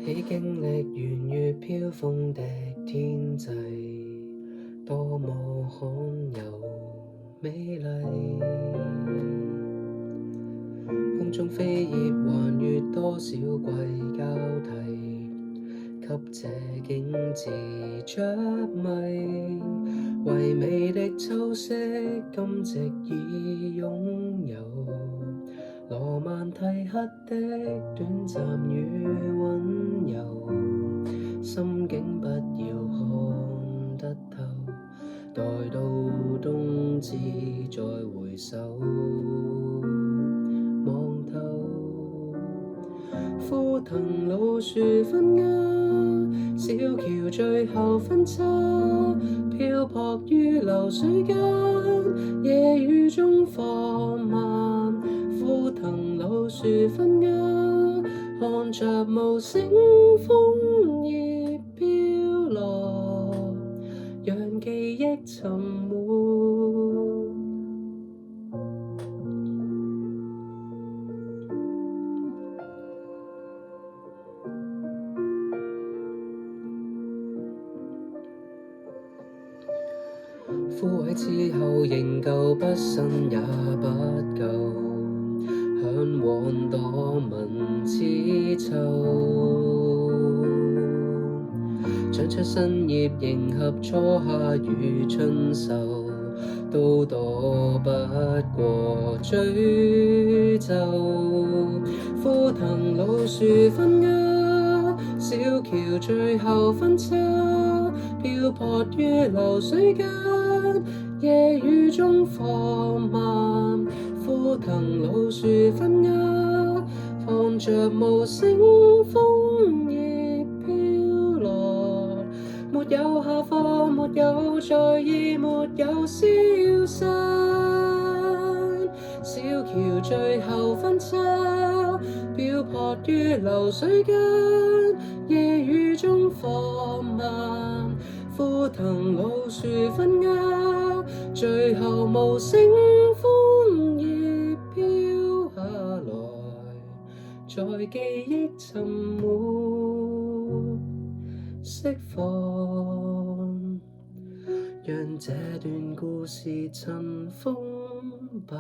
起經歷圓月飄風的天際，多麼罕有美麗。空中飛葉橫越多少季交替，給這景緻着迷。唯美的秋色今夕已擁有，羅曼蒂克的短暫與溫柔，心境不要看得透，待到冬至再回首望透。枯藤老樹分家，小橋最後分叉，漂泊於流水間，夜雨中放慢。枯藤老樹分家，看着無聲楓葉飄落，讓記憶沉沒。枯萎之後仍舊不新也不舊，向往多聞知秋。長出新葉迎合初夏與春秋，都躲不過詛咒。枯藤老樹分家，小橋最後分叉，漂泊於流水間，夜雨中放慢。枯藤老樹分家，看着無聲楓葉飄落，沒有下課，沒有在意，沒有消散。小橋最後分叉，漂泊於流水間，夜雨中放慢。枯藤老樹分家，最後無聲楓葉飄下來，在記憶沉沒釋放，讓這段故事塵封吧。